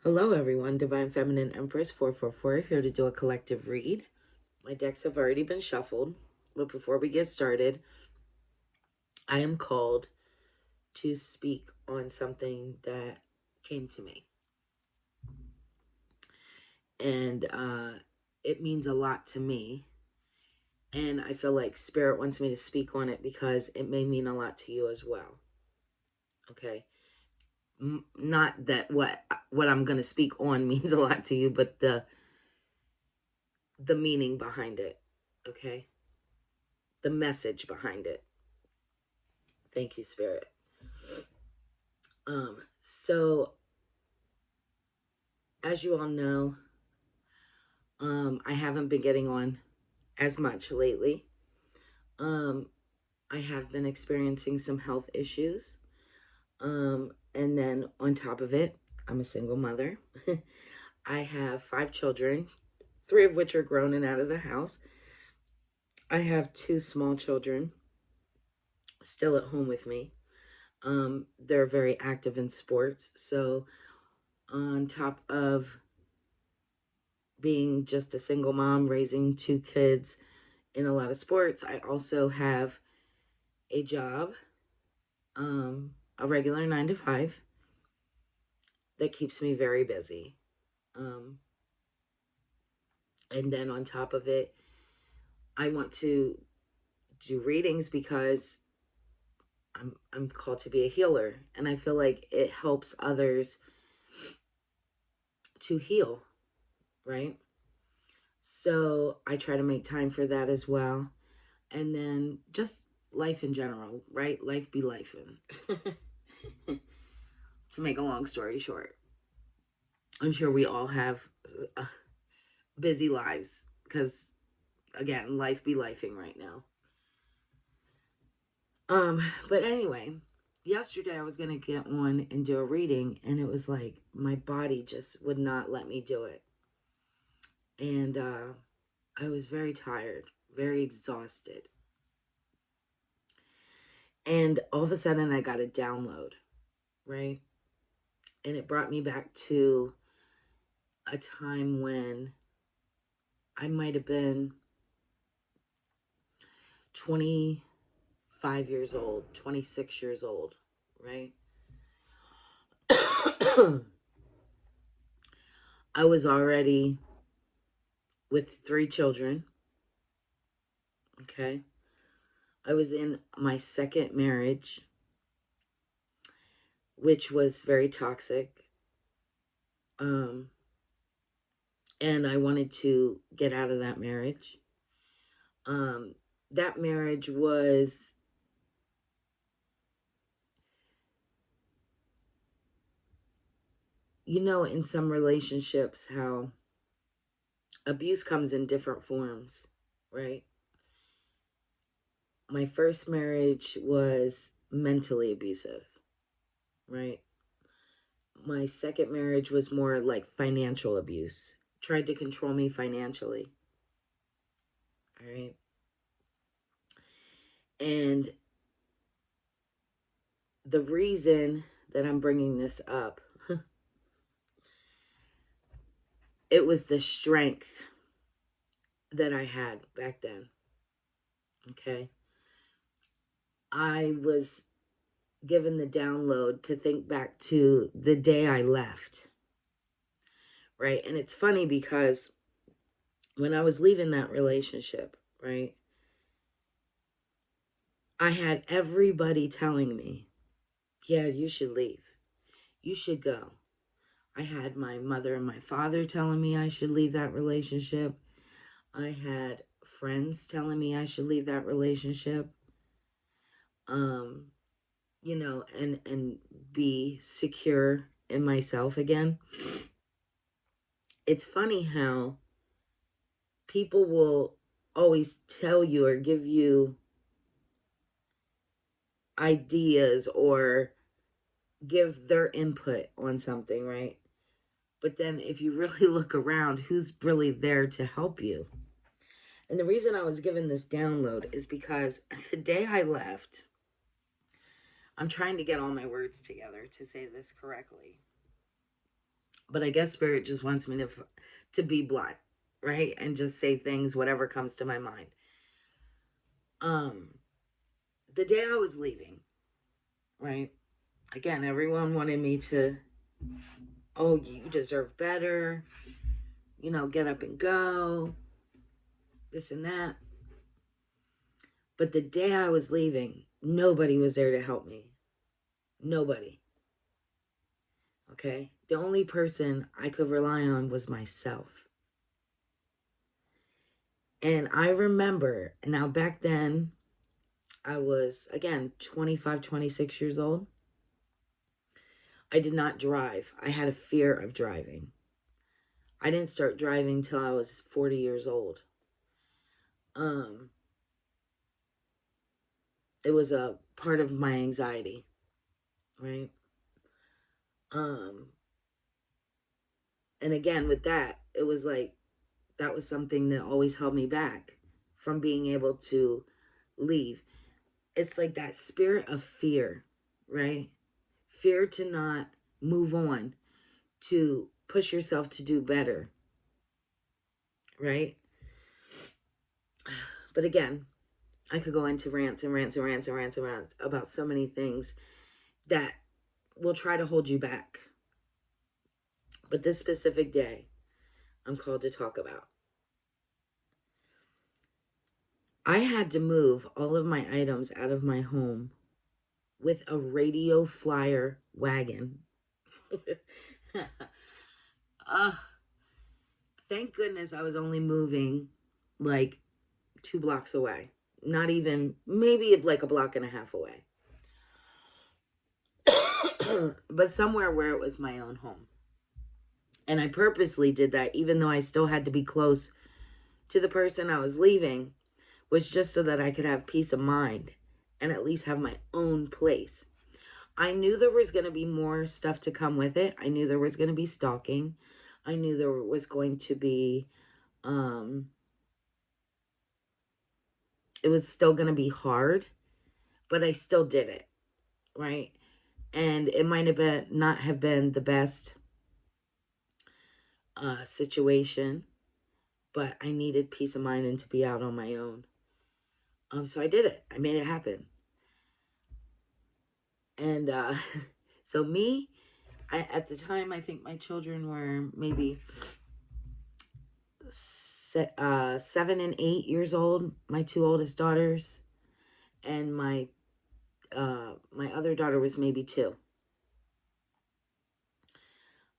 Hello everyone, Divine Feminine Empress 444 here to do a collective read. My decks have already been shuffled, but before we get started, I am called to speak on something that came to me. And it means a lot to me. And I feel like Spirit wants me to speak on it because it may mean a lot to you as well. Okay? Not that what I'm going to speak on means a lot to you, but the meaning behind it. Okay? The message behind it. Thank you, Spirit. So as you all know, I haven't been getting on as much lately. I have been experiencing some health issues. And then on top of it, I'm a single mother. I have 5 children, 3 of which are grown and out of the house. I have 2 small children still at home with me. They're very active in sports. So on top of being just a single mom raising 2 kids in a lot of sports, I also have a job, a regular 9 to 5 that keeps me very busy. And then on top of it, I want to do readings because I'm called to be a healer, and I feel like it helps others to heal, right? So I try to make time for that as well. And then just life in general, right? Life be lifing. To make a long story short, I'm sure we all have busy lives because, again, life be lifing right now. But anyway, yesterday I was gonna get on and do a reading, and it was like my body just would not let me do it, and I was very tired, very exhausted, and all of a sudden I got a download, right, and it brought me back to a time when I might have been 25 years old, 26 years old, right? I was already with 3 children, okay? I was in my second marriage, which was very toxic. And I wanted to get out of that marriage. That marriage was, in some relationships, how abuse comes in different forms, right? My first marriage was mentally abusive, right? My second marriage was more like financial abuse, tried to control me financially, all right? And the reason that I'm bringing this up, it was the strength that I had back then, okay? I was given the download to think back to the day I left, right? And it's funny because when I was leaving that relationship, right, I had everybody telling me, yeah, you should leave. You should go. I had my mother and my father telling me I should leave that relationship. I had friends telling me I should leave that relationship. Um, and be secure in myself again. It's funny how people will always tell you or give you ideas or give their input on something, right? But then if you really look around, who's really there to help you? And the reason I was given this download is because the day I left, I'm trying to get all my words together to say this correctly. But I guess Spirit just wants me to be blunt, right? And just say things, whatever comes to my mind. The day I was leaving, right? Again, everyone wanted me to, oh, you deserve better, get up and go, this and that. But the day I was leaving, nobody was there to help me. Nobody. Okay? The only person I could rely on was myself. And I remember, now back then, I was, again, 25, 26 years old. I did not drive. I had a fear of driving. I didn't start driving till I was 40 years old. It was a part of my anxiety, right? And again, with that, it was like, that was something that always held me back from being able to leave. It's like that spirit of fear, right? Fear to not move on, to push yourself to do better, right? But again, I could go into rants and rants and rants and rants and rants about so many things that will try to hold you back. But this specific day, I'm called to talk about. I had to move all of my items out of my home with a radio flyer wagon. Thank goodness I was only moving like 2 blocks away. Not even, maybe like a block and a half away. But somewhere where it was my own home. And I purposely did that, even though I still had to be close to the person I was leaving, was just so that I could have peace of mind and at least have my own place. I knew there was going to be more stuff to come with it. I knew there was going to be stalking. I knew there was going to be, it was still going to be hard, but I still did it, right? And it might have not have been the best situation, but I needed peace of mind and to be out on my own. So I did it. I made it happen. And so me, at the time, I think my children were maybe 7 and 8 years old. My 2 oldest daughters, and my other daughter was maybe 2,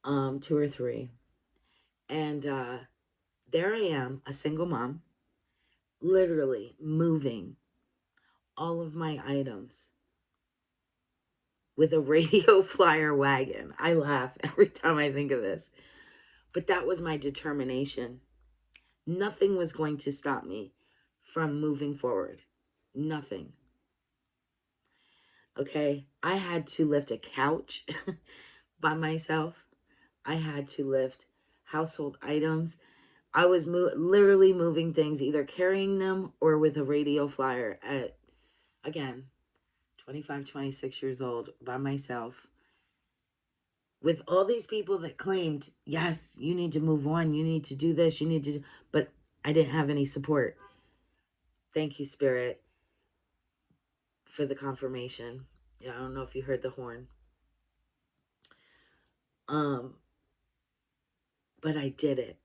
2 or 3, and there I am, a single mom, literally moving all of my items with a radio flyer wagon. I laugh every time I think of this. But that was my determination. Nothing was going to stop me from moving forward. Nothing. Okay? I had to lift a couch by myself. I had to lift household items. I was literally moving things, either carrying them or with a radio flyer at, again, 25, 26 years old by myself, with all these people that claimed, yes, you need to move on, you need to do this, you need to do, but I didn't have any support. Thank you, Spirit, for the confirmation. Yeah, I don't know if you heard the horn. But I did it.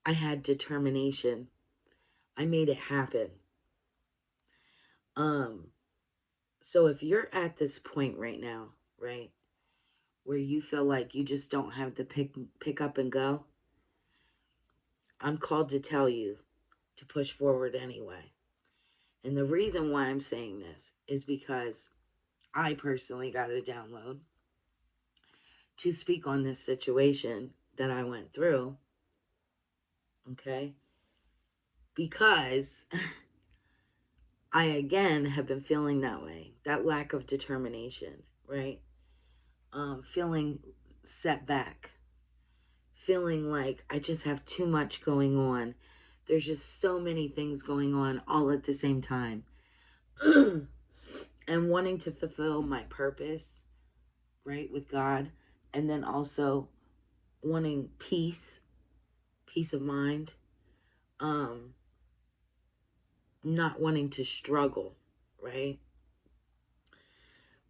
I had determination. I made it happen. So if you're at this point right now, right, where you feel like you just don't have the pick up and go, I'm called to tell you to push forward anyway. And the reason why I'm saying this is because I personally got a download to speak on this situation that I went through. Okay? Because I, again, have been feeling that way. That lack of determination, right? Feeling set back. Feeling like I just have too much going on. There's just so many things going on all at the same time. And wanting to fulfill my purpose, right, with God. And then also wanting peace of mind, not wanting to struggle, right?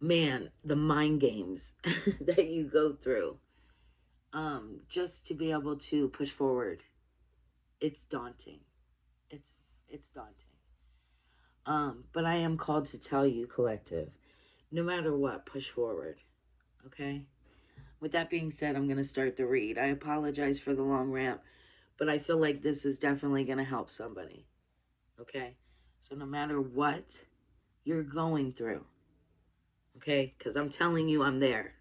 Man, the mind games that you go through, just to be able to push forward, it's daunting. It's daunting. But I am called to tell you, collective, no matter what, push forward. Okay? With that being said, I'm going to start the read. I apologize for the long rant, but I feel like this is definitely going to help somebody. Okay? So no matter what you're going through, okay? Because I'm telling you, I'm there.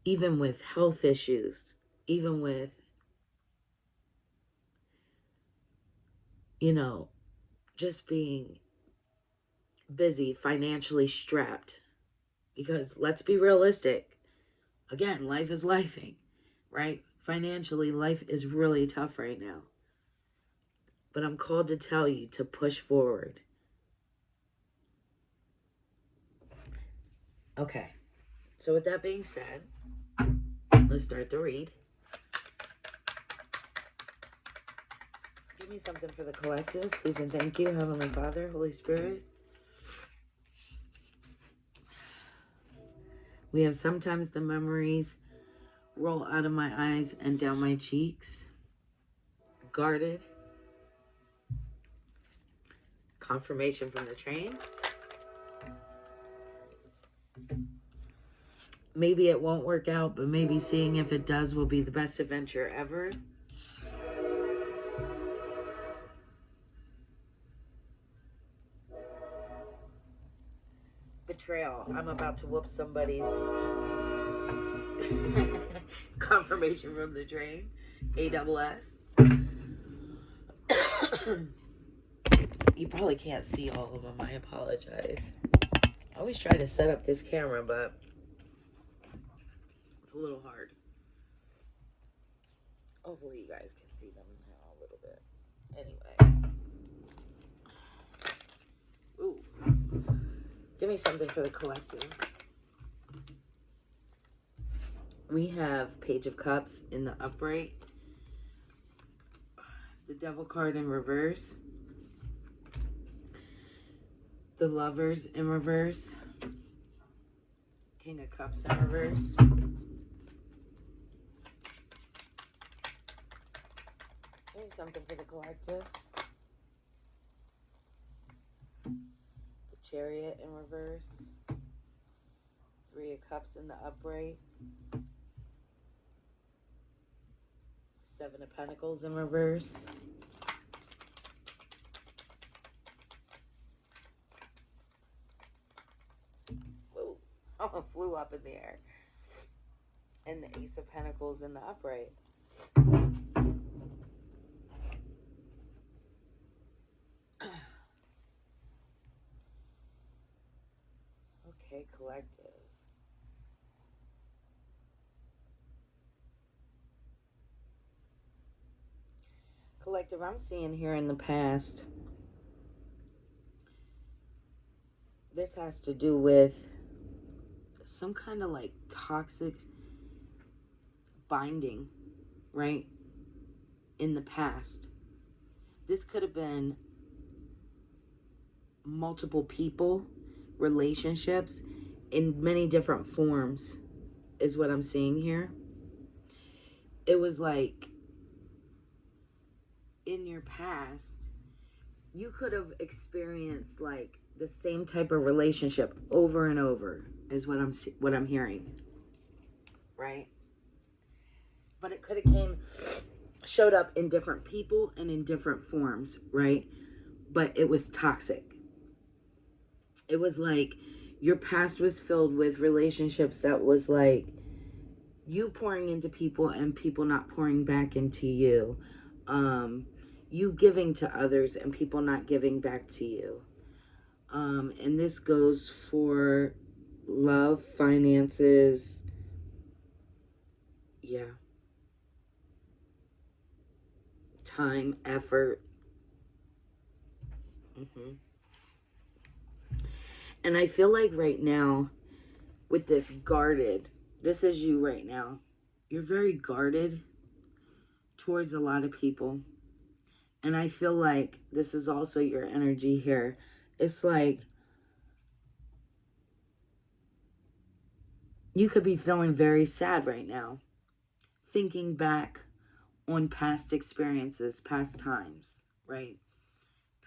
Even with health issues, even with, just being busy, financially strapped. Because let's be realistic. Again, life is lifing, right? Financially, life is really tough right now. But I'm called to tell you to push forward. Okay. So with that being said, let's start the read. Give me something for the collective, please and thank you, Heavenly Father, Holy Spirit. We have sometimes the memories roll out of my eyes and down my cheeks. Guarded. Confirmation from the train. Maybe it won't work out, but maybe seeing if it does will be the best adventure ever. Betrayal. I'm about to whoop somebody's. Confirmation from the train. AWS. You probably can't see all of them. I apologize. I always try to set up this camera, but it's a little hard. Hopefully you guys can see them now a little bit. Anyway. Ooh. Give me something for the collective. We have Page of Cups in the upright. The Devil card in reverse. The Lovers in reverse. King of Cups in reverse. Give me something for the collective. The Chariot in reverse. Three of Cups in the upright. Seven of Pentacles in reverse. Whoa. Oh, flew up in the air. And the Ace of Pentacles in the upright. Okay, collective. Collective, I'm seeing here in the past, this has to do with some kind of like toxic binding, right? In the past. This could have been multiple people, relationships in many different forms, is what I'm seeing here. It was like in your past, you could have experienced like the same type of relationship over and over, is what I'm hearing, right? But it could have showed up in different people and in different forms, right? But it was toxic. It was like your past was filled with relationships that was like you pouring into people and people not pouring back into you. You giving to others and people not giving back to you. And this goes for love, finances. Yeah. Time, effort. And I feel like right now, with this guarded, this is you right now. You're very guarded towards a lot of people. And I feel like this is also your energy here. It's like you could be feeling very sad right now, thinking back on past experiences, past times, right?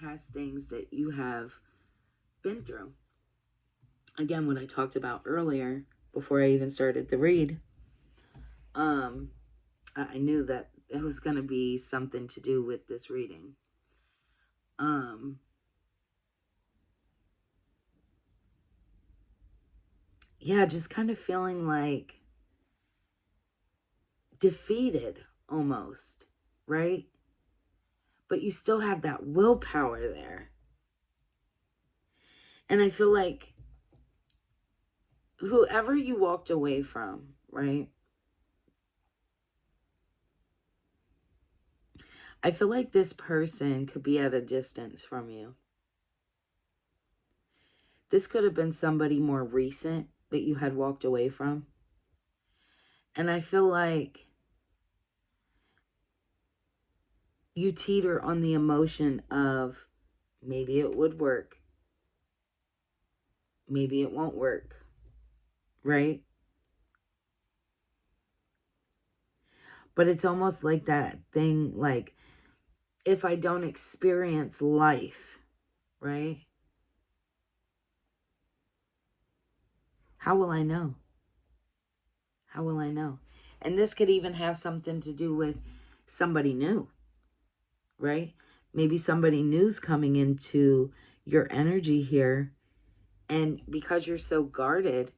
Past things that you have been through. Again, what I talked about earlier, before I even started the read, I knew that it was going to be something to do with this reading. Yeah, just kind of feeling like defeated almost, right? But you still have that willpower there. And I feel like whoever you walked away from, right? I feel like this person could be at a distance from you. This could have been somebody more recent that you had walked away from. And I feel like you teeter on the emotion of maybe it would work, maybe it won't work, right? But it's almost like that thing, like, if I don't experience life, right? How will I know? How will I know? And this could even have something to do with somebody new, right? Maybe somebody new's coming into your energy here. And because you're so guarded,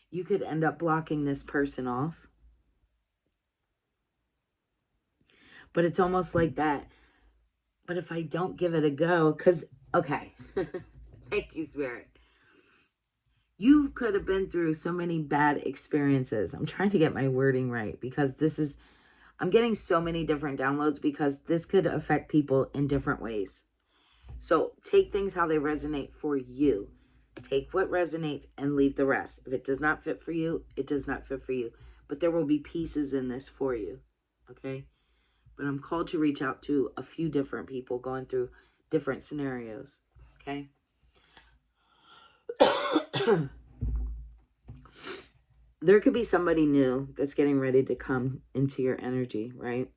you could end up blocking this person off. But it's almost like that. But if I don't give it a go, because, okay, thank you, Spirit. You could have been through so many bad experiences. I'm trying to get my wording right because I'm getting so many different downloads because this could affect people in different ways. So take things how they resonate for you. Take what resonates and leave the rest. If it does not fit for you, it does not fit for you. But there will be pieces in this for you. Okay? But I'm called to reach out to a few different people going through different scenarios. Okay? There could be somebody new that's getting ready to come into your energy, right?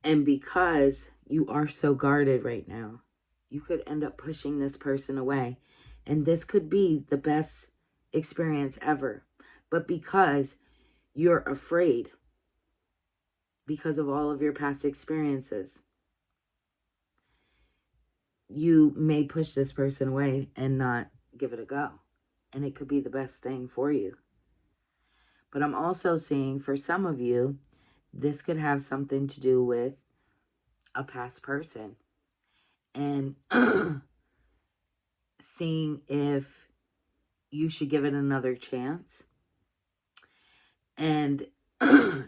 And because you are so guarded right now, you could end up pushing this person away. And this could be the best experience ever. But because you're afraid, because of all of your past experiences, you may push this person away and not give it a go. And it could be the best thing for you. But I'm also seeing for some of you, this could have something to do with a past person. And seeing if you should give it another chance. And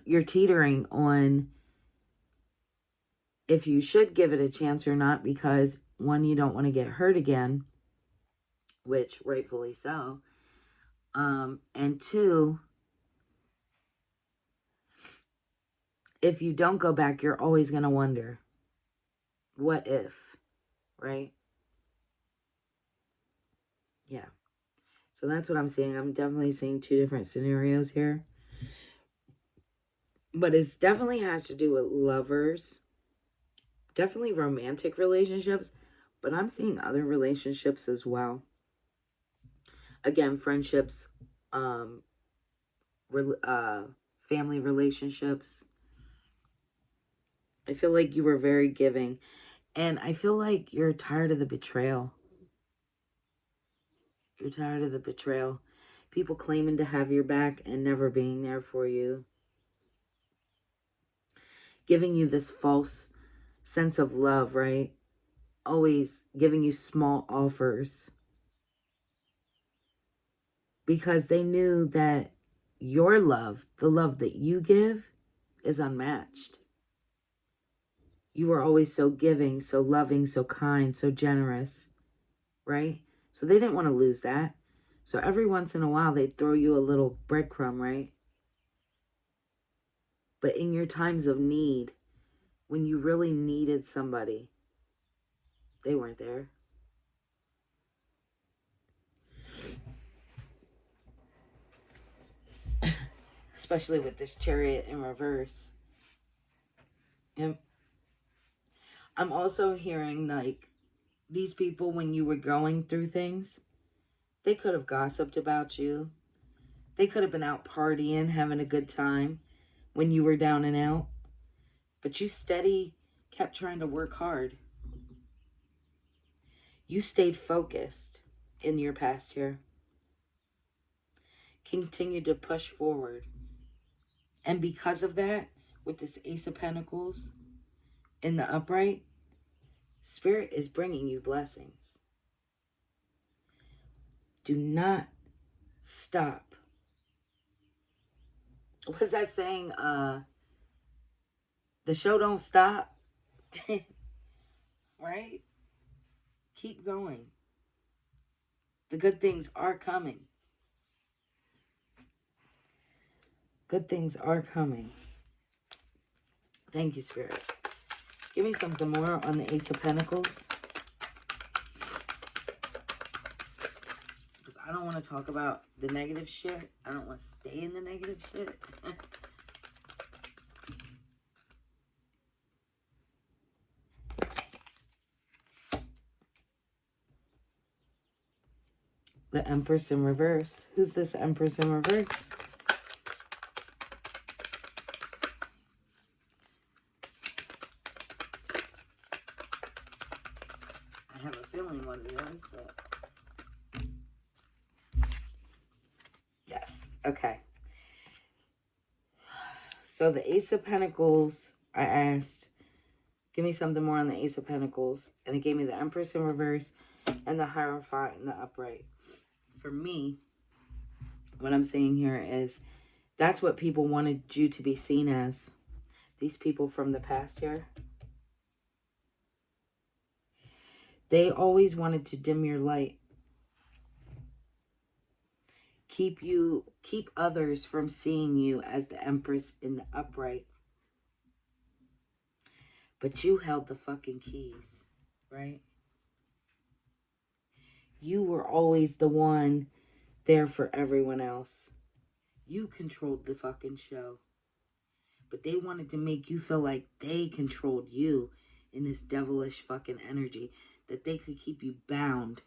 you're teetering on if you should give it a chance or not because, one, you don't want to get hurt again, which rightfully so. And two, if you don't go back, you're always going to wonder, what if, right? Yeah. So that's what I'm seeing. I'm definitely seeing two different scenarios here. But it definitely has to do with lovers, definitely romantic relationships, but I'm seeing other relationships as well. Again, friendships, family relationships. I feel like you were very giving. And I feel like you're tired of the betrayal. You're tired of the betrayal. People claiming to have your back and never being there for you. Giving you this false sense of love, right? Always giving you small offers. Because they knew that your love, the love that you give, is unmatched. You were always so giving, so loving, so kind, so generous. right? So they didn't want to lose that. So every once in a while, they'd throw you a little breadcrumb, right? But in your times of need, when you really needed somebody, they weren't there. Especially with this Chariot in reverse. And I'm also hearing, like, these people, when you were going through things, they could have gossiped about you. They could have been out partying, having a good time when you were down and out. But you steady kept trying to work hard. You stayed focused in your past here. Continued to push forward. And because of that, with this Ace of Pentacles in the upright, Spirit is bringing you blessings. Do not stop. What was I saying? The show don't stop. Right? Keep going. The good things are coming. Good things are coming. Thank you, Spirit. Give me something more on the Ace of Pentacles. Because I don't want to talk about the negative shit. I don't want to stay in the negative shit. The Empress in reverse. Who's this Empress in reverse? I have a feeling what it is, but... Yes. Okay. So the Ace of Pentacles, I asked, give me something more on the Ace of Pentacles. And it gave me the Empress in reverse and the Hierophant in the upright. For me, what I'm saying here is that's what people wanted you to be seen as. These people from the past here. They always wanted to dim your light. Keep others from seeing you as the Empress in the upright. But you held the fucking keys, right? You were always the one there for everyone else. You controlled the fucking show. But they wanted to make you feel like they controlled you in this devilish fucking energy. That they could keep you bound.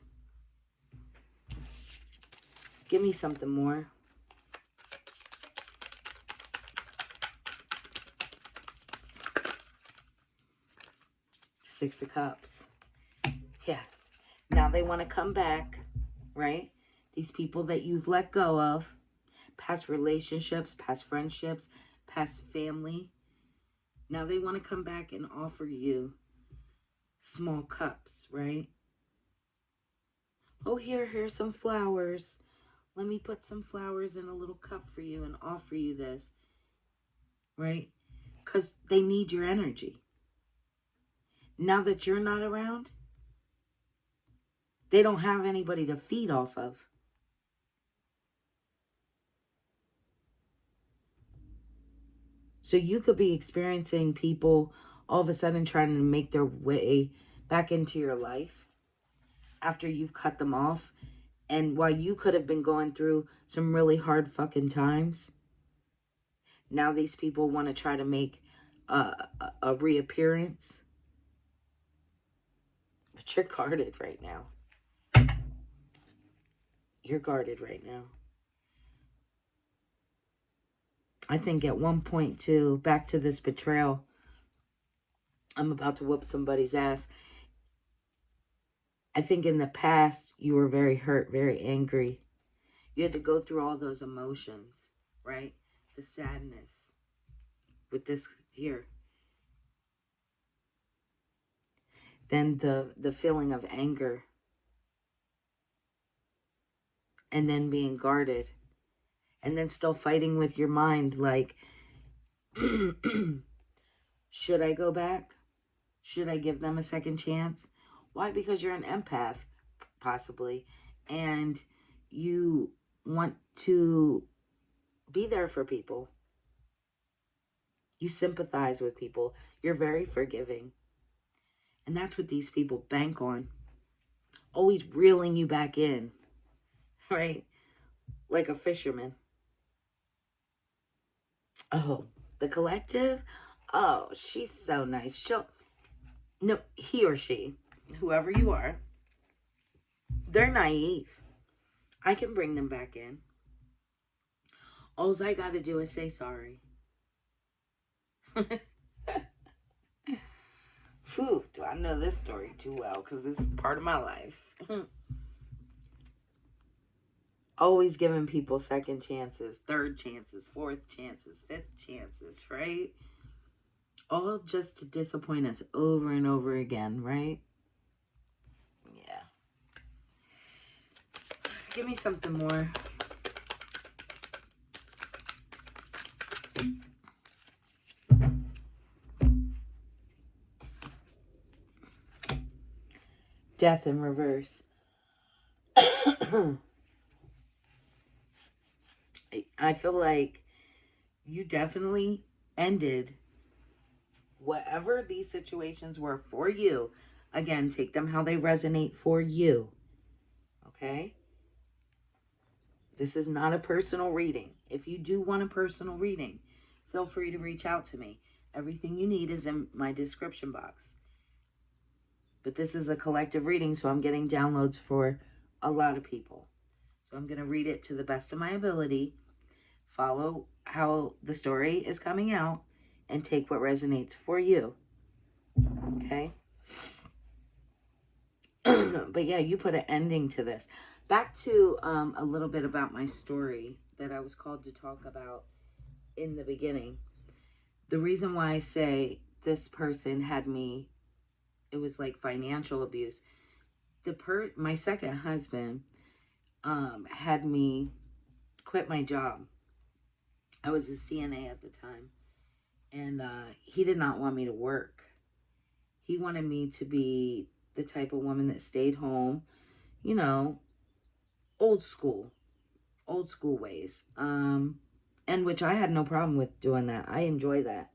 Give me something more. Six of Cups. Yeah. Now they want to come back, right? These people that you've let go of. Past relationships, past friendships, past family. Now they want to come back and offer you small cups, right? Oh, here's some flowers. Let me put some flowers in a little cup for you and offer you this, right? Because they need your energy. Now that you're not around, they don't have anybody to feed off of. So you could be experiencing people all of a sudden trying to make their way back into your life after you've cut them off. And while you could have been going through some really hard fucking times, now these people want to try to make a reappearance. But you're guarded right now. You're guarded right now. I think at one point, too, back to this betrayal, I'm about to whoop somebody's ass. I think in the past, you were very hurt, very angry. You had to go through all those emotions, right? The sadness with this here. Then the feeling of anger. And then being guarded. And then still fighting with your mind like, should I go back? Should I give them a second chance? Why? Because you're an empath. possibly, and you want to be there for people. You sympathize with people. You're very forgiving. And that's what these people bank on. Always reeling you back in, right? Like a fisherman. Oh, the collective? Oh, she's so nice. No, he or she, whoever you are, they're naive. I can bring them back in. All I got to do is say sorry. Whew, do I know this story too well, because it's part of my life. Always giving people second chances, third chances, fourth chances, fifth chances, right? All just to disappoint us over and over again, right? Yeah. Give me something more. Death in reverse. I feel like you definitely ended whatever these situations were for you. Again, take them how they resonate for you. Okay? This is not a personal reading. If you do want a personal reading, feel free to reach out to me. Everything you need is in my description box. But this is a collective reading, so I'm getting downloads for a lot of people. So I'm going to read it to the best of my ability, follow how the story is coming out, and take what resonates for you. Okay? But yeah, you put an ending to this. Back to a little bit about my story that I was called to talk about in the beginning. The reason why I say this person had me, it was like financial abuse. My second husband had me quit my job. I was a CNA at the time, and he did not want me to work. He wanted me to be the type of woman that stayed home, you know, old school ways. And which I had no problem with doing that. I enjoy that.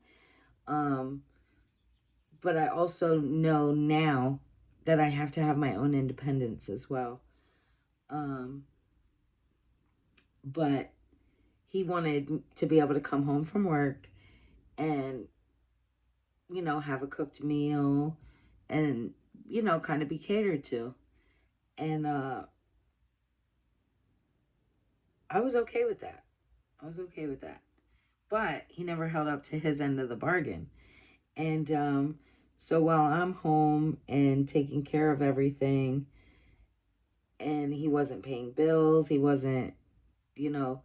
But I also know now that I have to have my own independence as well. But he wanted to be able to come home from work and, you know, have a cooked meal and, you know, kind of be catered to. And I was okay with that. But he never held up to his end of the bargain. And so while I'm home and taking care of everything, and he wasn't paying bills, he wasn't, you know,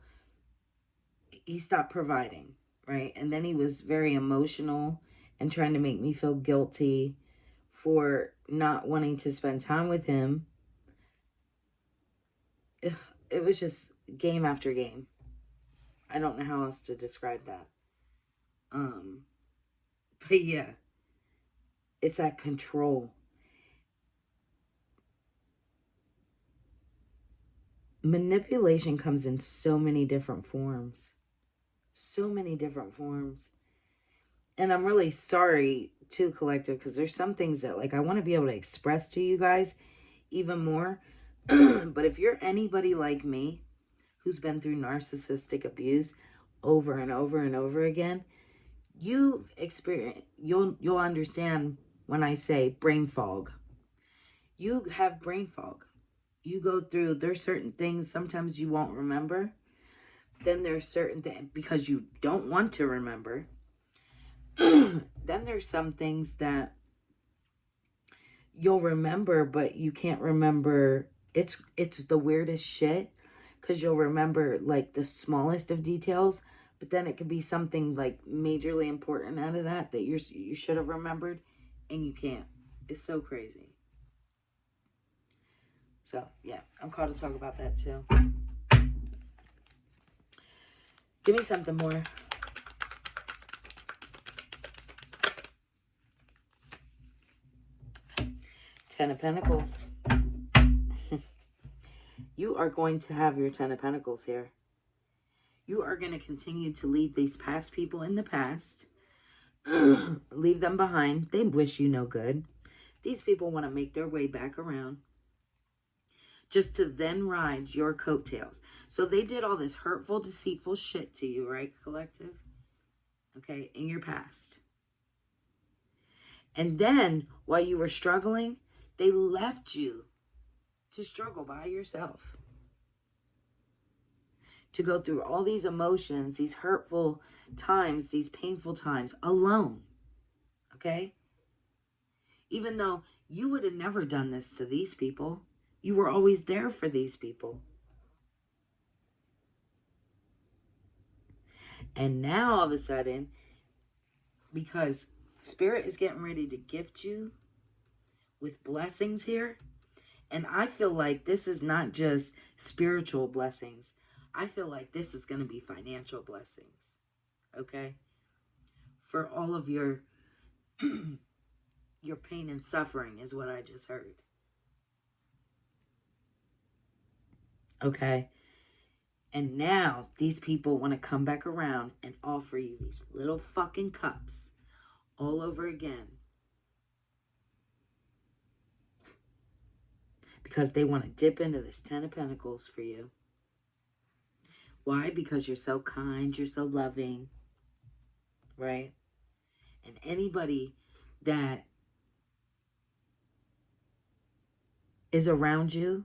he stopped providing, right? And then he was very emotional and trying to make me feel guilty for not wanting to spend time with him. It was just game after game. I don't know how else to describe that. But yeah, it's that control. Manipulation comes in so many different forms. So many different forms. And I'm really sorry too, collective, because there's some things that like I want to be able to express to you guys even more. But if you're anybody like me who's been through narcissistic abuse over and over and over again, you've experienced, you'll understand when I say brain fog. You have brain fog. You go through, there's certain things sometimes you won't remember. Then there's certain things because you don't want to remember. Then there's some things that you'll remember, but you can't remember. It's the weirdest shit because you'll remember like the smallest of details, but then it could be something like majorly important out of that you should have remembered, and you can't. It's so crazy. So yeah, I'm called to talk about that too. Give me something more. Ten of Pentacles. You are going to have your Ten of Pentacles here. You are going to continue to leave these past people in the past. Leave them behind. They wish you no good. These people want to make their way back around just to then ride your coattails. So they did all this hurtful, deceitful shit to you, right, collective? Okay, in your past. And then, while you were struggling, they left you to struggle by yourself. To go through all these emotions, these hurtful times, these painful times, alone. Okay? Even though you would have never done this to these people. You were always there for these people. And now, all of a sudden, because Spirit is getting ready to gift you with blessings here. And I feel like this is not just spiritual blessings. I feel like this is going to be financial blessings. Okay? For all of your your pain and suffering is what I just heard. Okay? And now these people want to come back around and offer you these little fucking cups all over again. Because they want to dip into this Ten of Pentacles for you. Why? Because you're so kind, you're so loving, right? And anybody that is around you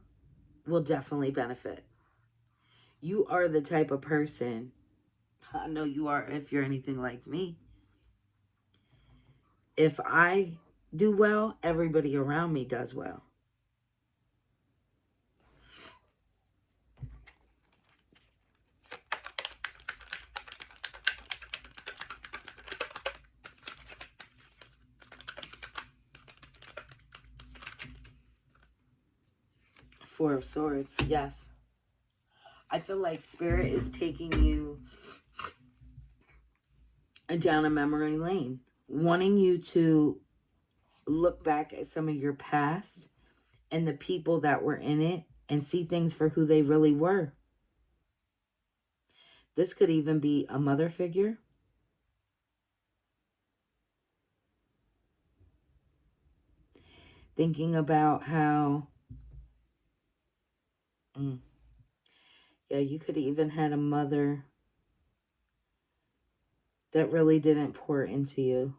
will definitely benefit. You are the type of person, I know you are if you're anything like me. If I do well, everybody around me does well. Four of Swords, yes. I feel like Spirit is taking you down a memory lane, wanting you to look back at some of your past and the people that were in it and see things for who they really were. This could even be a mother figure. Thinking about how, yeah, you could even had a mother that really didn't pour into you.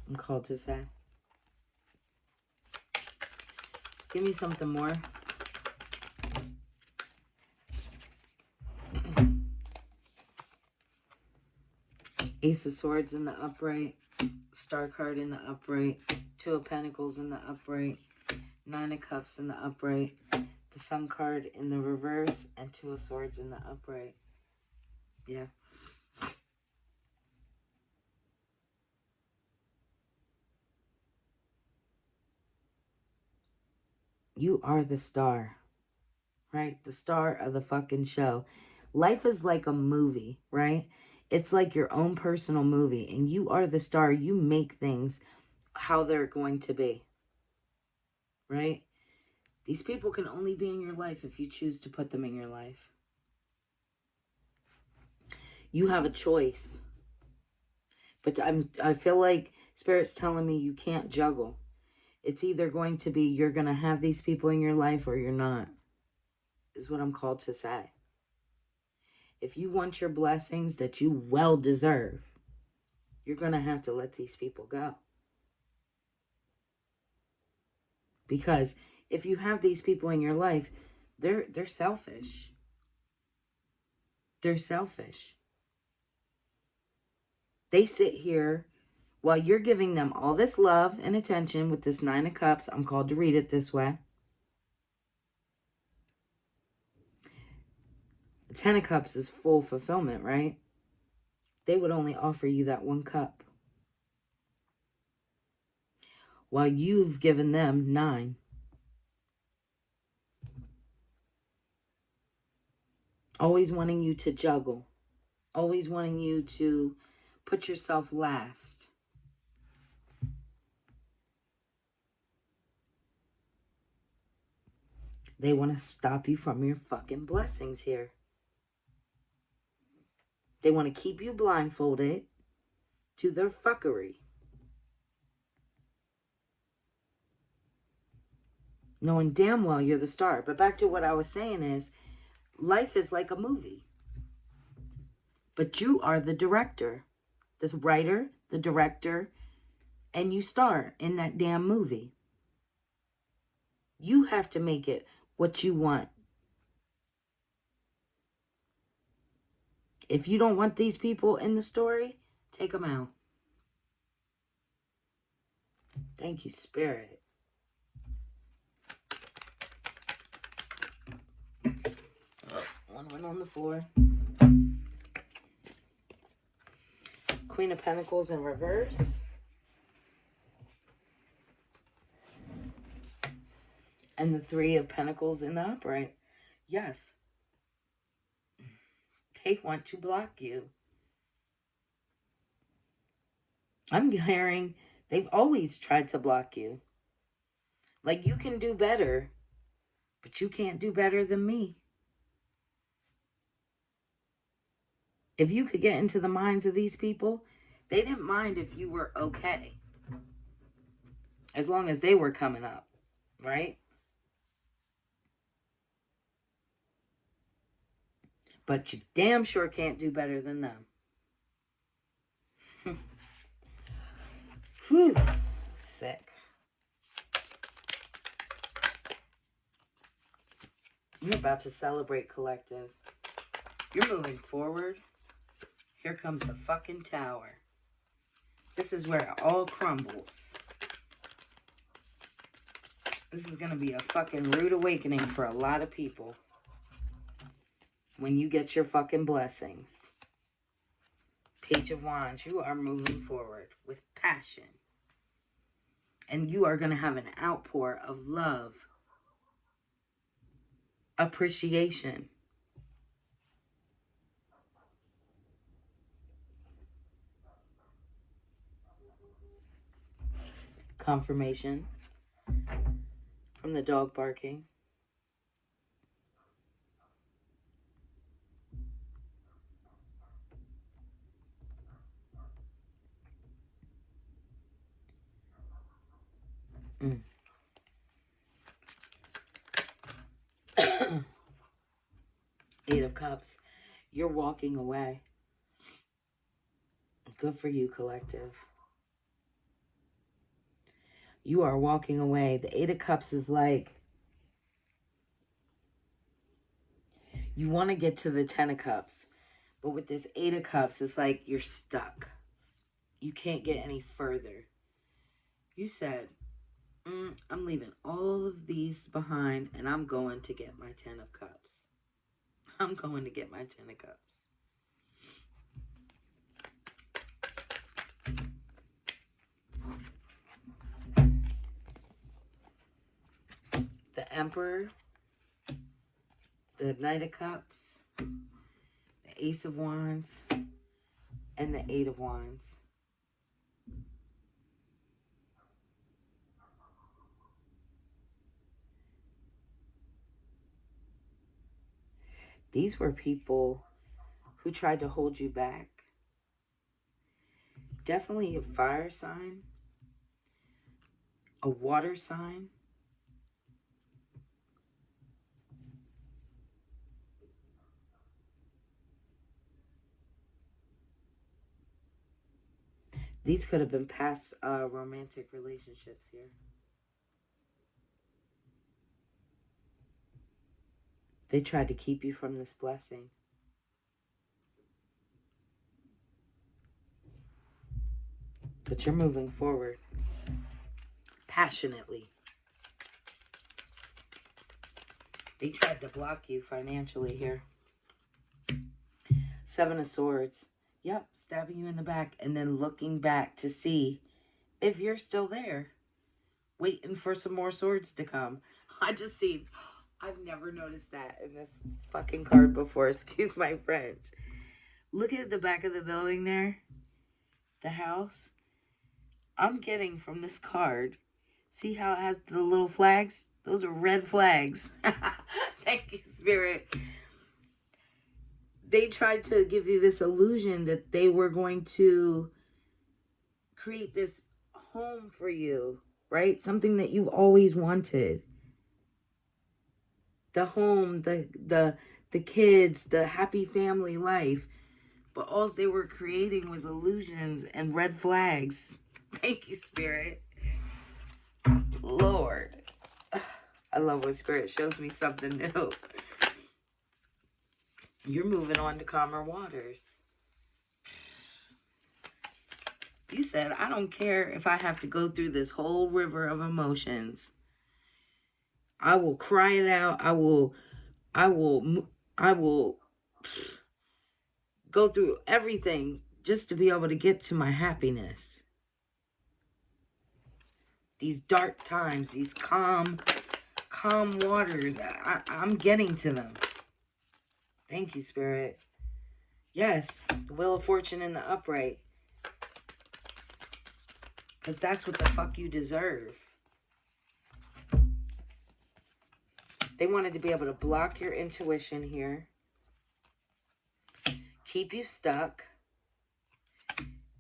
I'm called to say. Give me something more. Ace of Swords in the upright. Star card in the upright. Two of Pentacles in the upright. Nine of Cups in the upright. The Sun card in the reverse. And Two of Swords in the upright. Yeah. You are the star. Right? The star of the fucking show. Life is like a movie, right? It's like your own personal movie. And you are the star. You make things how they're going to be. Right? These people can only be in your life if you choose to put them in your life. You have a choice. But I feel like Spirit's telling me you can't juggle. It's either going to be you're going to have these people in your life or you're not. Is what I'm called to say. If you want your blessings that you well deserve, you're going to have to let these people go. Because if you have these people in your life, they're selfish. They're selfish. They sit here while you're giving them all this love and attention with this Nine of Cups. I'm called to read it this way. The Ten of Cups is full fulfillment, right? They would only offer you that one cup. While you've given them 9. Always wanting you to juggle. Always wanting you to put yourself last. They want to stop you from your fucking blessings here. They want to keep you blindfolded to their fuckery. Knowing damn well you're the star. But back to what I was saying is, life is like a movie. But you are the director, the writer, the director, and you star in that damn movie. You have to make it what you want. If you don't want these people in the story, take them out. Thank you, Spirit. Oh, one went on the floor. Queen of Pentacles in reverse. And the Three of Pentacles in the upright. Yes. They want to block you. I'm hearing they've always tried to block you. Like, you can do better, but you can't do better than me. If you could get into the minds of these people, they didn't mind if you were okay. As long as they were coming up, right? But you damn sure can't do better than them. Whew. Sick. I'm about to celebrate, collective. You're moving forward. Here comes the fucking Tower. This is where it all crumbles. This is going to be a fucking rude awakening for a lot of people. When you get your fucking blessings. Page of Wands, you are moving forward with passion. And you are going to have an outpour of love. Appreciation. Confirmation from the dog barking. Eight of Cups. You're walking away. Good for you, collective. You are walking away. The Eight of Cups is like, you want to get to the Ten of Cups. But with this Eight of Cups, it's like you're stuck. You can't get any further. You said, I'm leaving all of these behind and I'm going to get my Ten of Cups. I'm going to get my Ten of Cups. The Emperor, the Knight of Cups, the Ace of Wands, and the Eight of Wands. These were people who tried to hold you back. Definitely a fire sign, a water sign. These could have been past romantic relationships here. They tried to keep you from this blessing. But you're moving forward. Passionately. They tried to block you financially here. Seven of Swords. Yep, stabbing you in the back and then looking back to see if you're still there. Waiting for some more swords to come. I just see, I've never noticed that in this fucking card before. Excuse my French. Look at the back of the building there. The house. I'm getting from this card. See how it has the little flags? Those are red flags. Thank you, Spirit. They tried to give you this illusion that they were going to create this home for you, right? Something that you've always wanted. The home, the kids, the happy family life. But all they were creating was illusions and red flags. Thank you, Spirit. Lord. I love when Spirit shows me something new. You're moving on to calmer waters. You said, I don't care if I have to go through this whole river of emotions. I will cry it out. I will go through everything just to be able to get to my happiness. These dark times, these calm waters, I'm getting to them. Thank you, Spirit. Yes, the Wheel of Fortune in the upright. Because that's what the fuck you deserve. They wanted to be able to block your intuition here. Keep you stuck.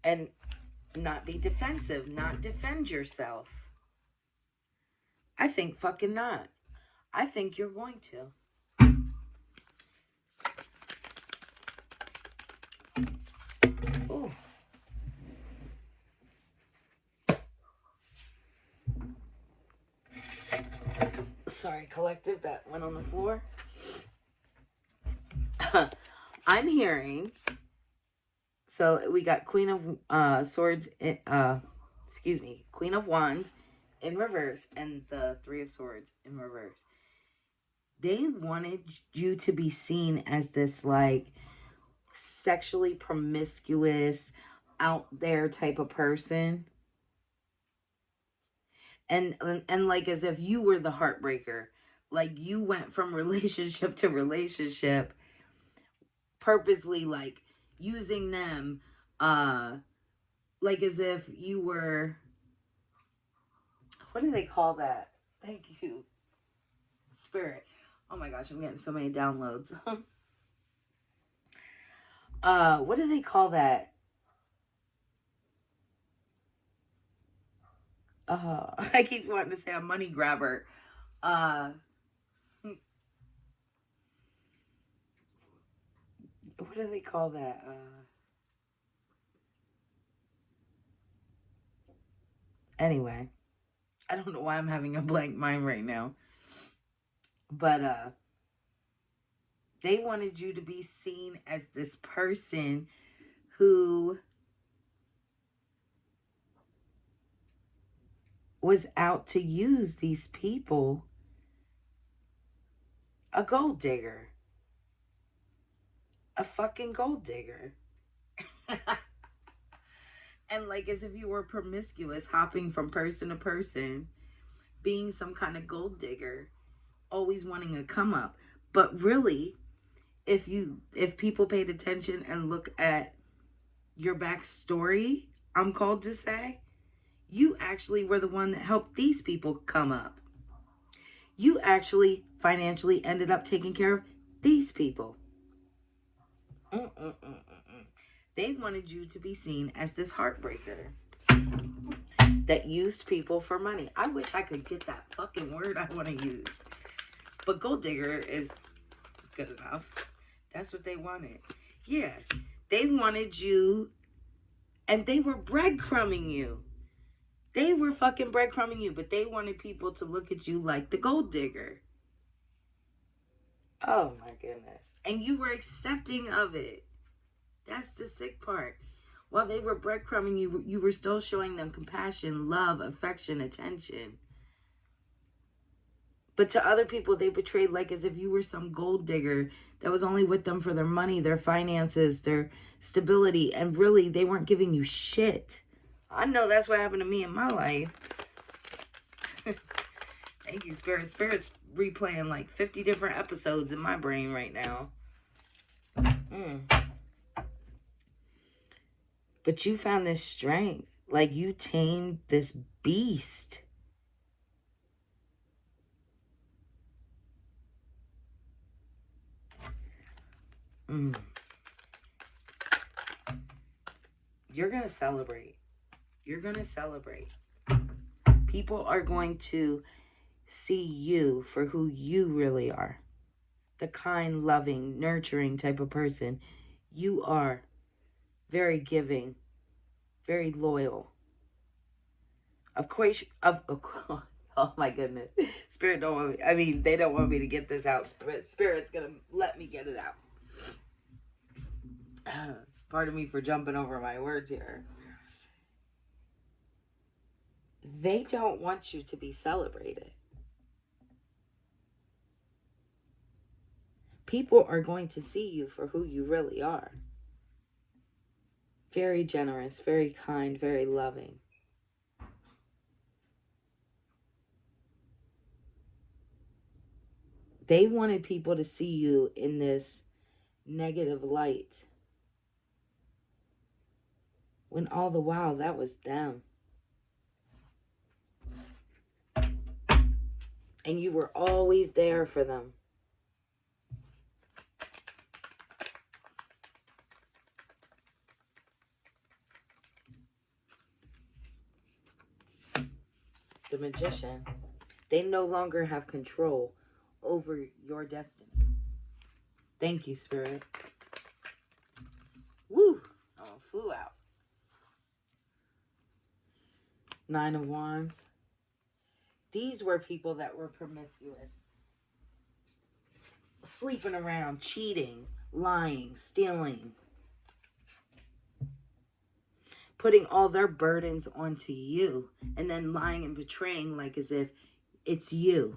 And not be defensive. Not defend yourself. I think fucking not. I think you're going to. Ooh. Sorry, collective, that went on the floor. I'm hearing, so we got Queen of Swords, Queen of Wands in reverse and the Three of Swords in reverse. They wanted you to be seen as this like sexually promiscuous, out there type of person. And like as if you were the heartbreaker. Like you went from relationship to relationship, purposely like using them, like as if you were, what do they call that? Thank you, Spirit. Oh my gosh, I'm getting so many downloads. What do they call that? I keep wanting to say a money grabber. What do they call that? Anyway, I don't know why I'm having a blank mind right now. But they wanted you to be seen as this person who was out to use these people. A gold digger. A fucking gold digger. And like as if you were promiscuous, hopping from person to person, being some kind of gold digger, always wanting a come up. But really, if people paid attention and look at your backstory, I'm called to say, you actually were the one that helped these people come up. You actually financially ended up taking care of these people. They wanted you to be seen as this heartbreaker that used people for money. I wish I could get that fucking word I want to use. But gold digger is good enough. That's what they wanted. Yeah. They wanted you, and they were breadcrumbing you. They were fucking breadcrumbing you, but they wanted people to look at you like the gold digger. Oh my goodness. And you were accepting of it. That's the sick part. While they were breadcrumbing you, you were still showing them compassion, love, affection, attention. But to other people, they betrayed like as if you were some gold digger that was only with them for their money, their finances, their stability. And really, they weren't giving you shit. I know that's what happened to me in my life. Thank you, Spirit. Spirit's replaying like 50 different episodes in my brain right now. But you found this strength. Like you tamed this beast. Mm. You're going to celebrate. You're going to celebrate. People are going to see you for who you really are. The kind, loving, nurturing type of person you are. Very giving, very loyal. Of course, oh my goodness. Spirit don't want me, they don't want me to get this out. Spirit's gonna let me get it out. Pardon me for jumping over my words here. They don't want you to be celebrated. People are going to see you for who you really are. Very generous, very kind, very loving. They wanted people to see you in this negative light, when all the while that was them. And you were always there for them. The Magician. They no longer have control over your destiny. Thank you, Spirit. Woo! I flew out. Nine of Wands. These were people that were promiscuous. Sleeping around, cheating, lying, stealing. Putting all their burdens onto you. And then lying and betraying like as if it's you.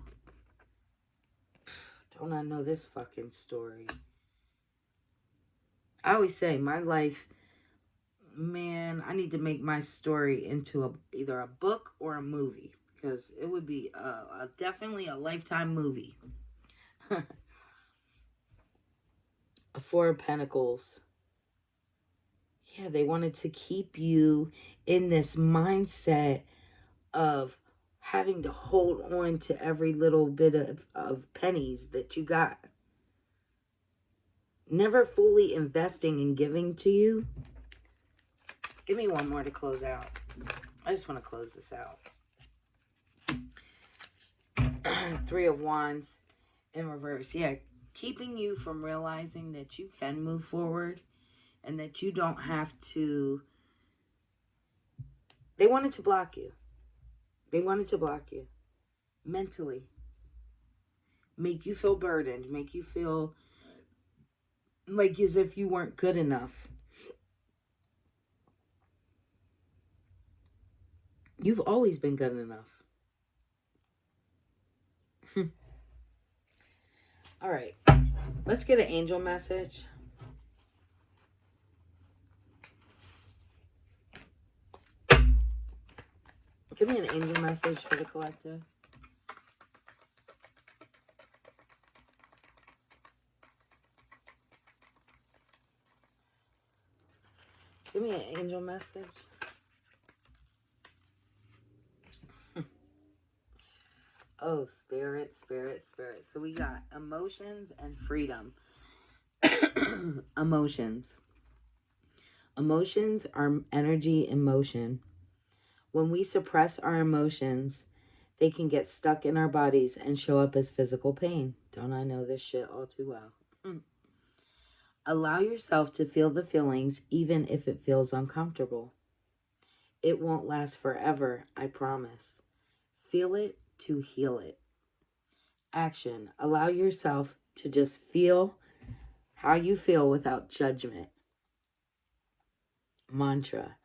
Don't I know this fucking story? I always say my life, man, I need to make my story into either a book or a movie. Because it would be definitely a lifetime movie. A Four of Pentacles. Yeah, they wanted to keep you in this mindset of having to hold on to every little bit of pennies that you got. Never fully investing and giving to you. Give me one more to close out. I just want to close this out. Three of Wands in reverse. Yeah, keeping you from realizing that you can move forward and that you don't have to. They wanted to block you. They wanted to block you mentally. Make you feel burdened. Make you feel like as if you weren't good enough. You've always been good enough. All right. Let's get an angel message. Give me an angel message for the collective. Give me an angel message. Oh, spirit, spirit, spirit. So we got emotions and freedom. Emotions. Emotions are energy in motion. When we suppress our emotions, they can get stuck in our bodies and show up as physical pain. Don't I know this shit all too well? Allow yourself to feel the feelings, even if it feels uncomfortable. It won't last forever, I promise. Feel it to heal it. Action. Allow yourself to just feel how you feel without judgment. Mantra.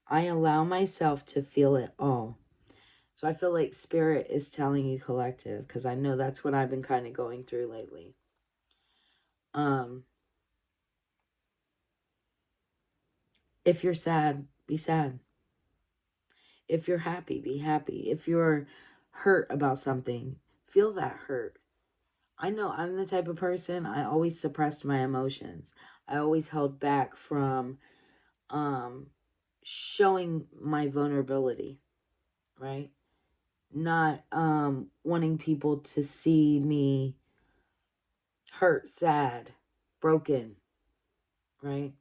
I allow myself to feel it all. So I feel like Spirit is telling you, collective, because I know that's what I've been kind of going through lately. If you're sad, be sad. If you're happy, be happy. If you're hurt about something, feel that hurt. I know I'm the type of person, I always suppressed my emotions. I always held back from showing my vulnerability, right? Not wanting people to see me hurt, sad, broken. right?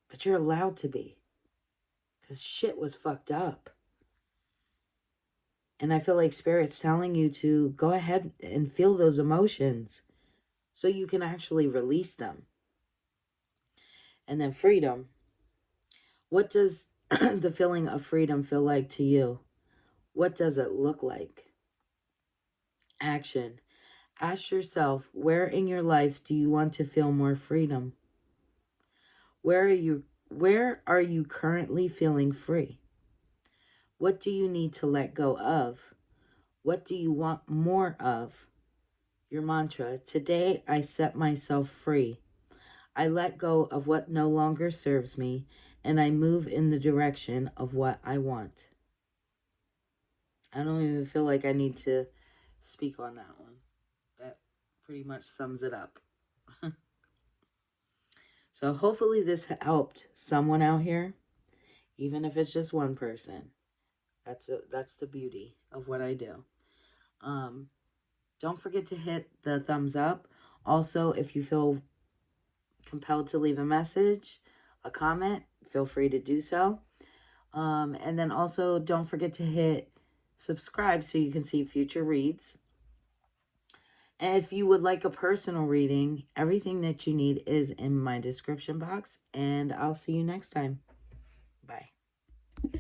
But you're allowed to be, because shit was fucked up. And I feel like Spirit's telling you to go ahead and feel those emotions so you can actually release them. And then freedom. What does the feeling of freedom feel like to you? What does it look like? Action. Ask yourself, where in your life do you want to feel more freedom? Where are you currently feeling free? What do you need to let go of? What do you want more of? Your mantra, today I set myself free. I let go of what no longer serves me, and I move in the direction of what I want. I don't even feel like I need to speak on that one. That pretty much sums it up. So hopefully this helped someone out here, even if it's just one person. That's the beauty of what I do. Don't forget to hit the thumbs up. Also, if you feel compelled to leave a message, a comment, feel free to do so. And then also don't forget to hit subscribe so you can see future reads. And if you would like a personal reading, everything that you need is in my description box. And I'll see you next time. Bye.